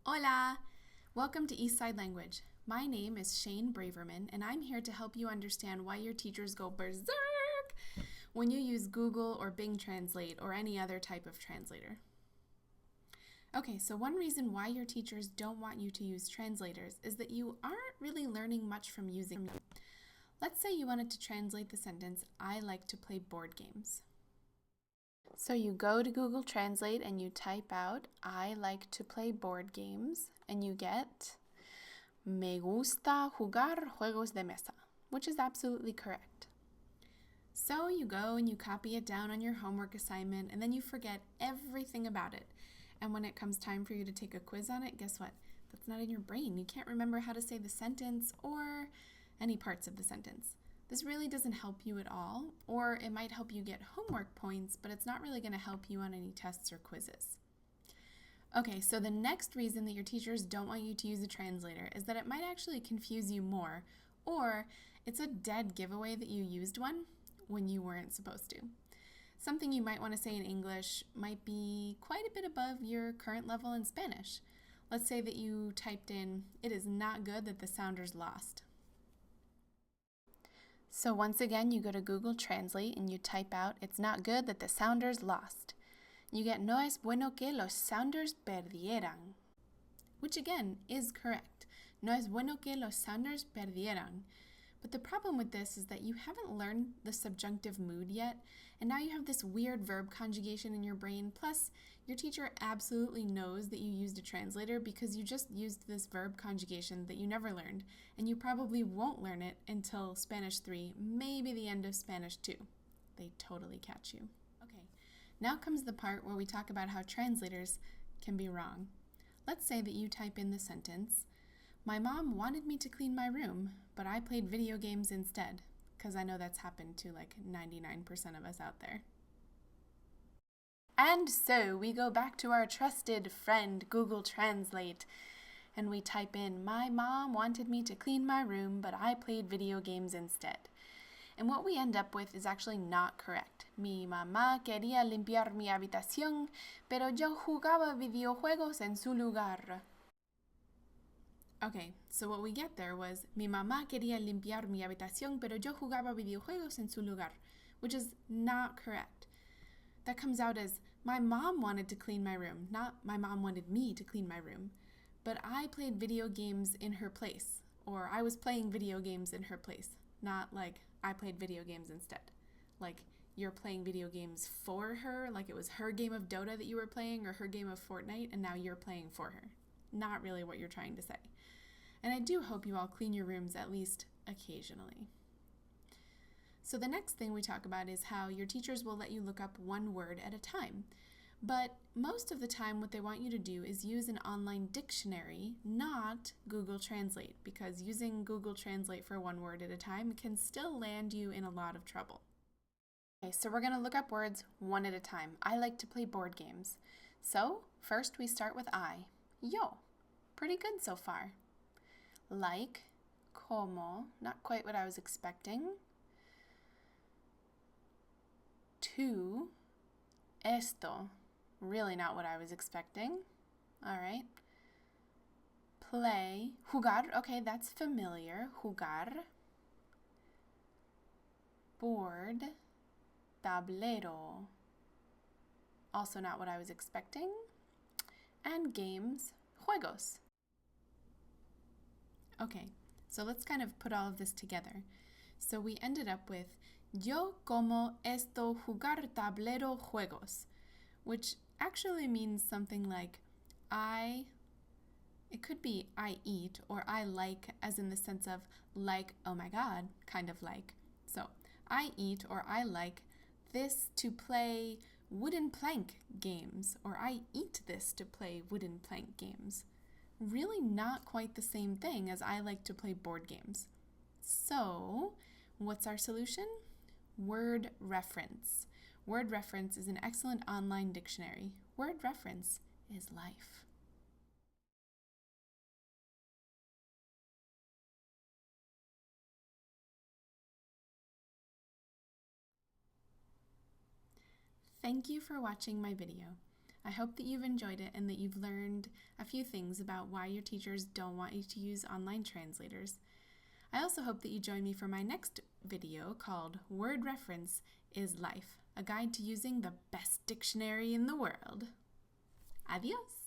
Hola! Welcome to Eastside Language. My name is Shane Braverman, and I'm here to help you understand why your teachers go berserk when you use Google or Bing Translate or any other type of translator. Okay, so one reason why your teachers don't want you to use translators is that you aren't really learning much from using them. Let's say you wanted to translate the sentence, I like to play board games. So you go to Google Translate and you type out, I like to play board games, and you get, me gusta jugar juegos de mesa, which is absolutely correct. So you go and you copy it down on your homework assignment, and then you forget everything about it. And when it comes time for you to take a quiz on it, guess what? That's not in your brain. You can't remember how to say the sentence or any parts of the sentence. This really doesn't help you at all, or it might help you get homework points, but it's not really going to help you on any tests or quizzes. Okay, so the next reason that your teachers don't want you to use a translator is that it might actually confuse you more, or it's a dead giveaway that you used one when you weren't supposed to. Something you might want to say in English might be quite a bit above your current level in Spanish. Let's say that you typed in, it is not good that the sounders lost. So once again, you go to Google Translate and you type out, it's not good that the Sounders lost. You get, no es bueno que los Sounders perdieran, which again is correct. No es bueno que los Sounders perdieran. But the problem with this is that you haven't learned the subjunctive mood yet, and now you have this weird verb conjugation in your brain, plus your teacher absolutely knows that you used a translator because you just used this verb conjugation that you never learned, and you probably won't learn it until Spanish 3, maybe the end of Spanish 2. They totally catch you. Okay, now comes the part where we talk about how translators can be wrong. Let's say that you type in the sentence, my mom wanted me to clean my room, but I played video games instead, because I know that's happened to like 99% of us out there. And so we go back to our trusted friend Google Translate, and we type in, my mom wanted me to clean my room, but I played video games instead. And what we end up with is actually not correct. Mi mamá quería limpiar mi habitación, pero yo jugaba videojuegos en su lugar. Okay, so what we get there was, mi mamá quería limpiar mi habitación, pero yo jugaba videojuegos en su lugar, which is not correct. That comes out as, my mom wanted to clean my room, not my mom wanted me to clean my room, but I played video games in her place, or I was playing video games in her place, not like I played video games instead. Like you're playing video games for her, like it was her game of Dota that you were playing or her game of Fortnite, and now you're playing for her. Not really what you're trying to say. And I do hope you all clean your rooms at least occasionally. So the next thing we talk about is how your teachers will let you look up one word at a time. But most of the time what they want you to do is use an online dictionary, not Google Translate, because using Google Translate for one word at a time can still land you in a lot of trouble. Okay, so we're going to look up words one at a time. I like to play board games. So first we start with I. Yo. Pretty good so far. Like, como, not quite what I was expecting. To, esto, really not what I was expecting. All right. Play, jugar, okay, that's familiar. Jugar. Board, tablero, also not what I was expecting. And games, juegos. Okay, so let's kind of put all of this together. So we ended up with yo como esto jugar tablero juegos, which actually means something like it could be I eat or I like, as in the sense of like, oh my god, kind of like. So I eat or I like this to play wooden plank games, or I eat this to play wooden plank games. Really not quite the same thing as I like to play board games. So, what's our solution? Word reference. Word reference is an excellent online dictionary. Word reference is life. Thank you for watching my video. I hope that you've enjoyed it and that you've learned a few things about why your teachers don't want you to use online translators. I also hope that you join me for my next video called Word Reference is Life, a guide to using the best dictionary in the world. Adios!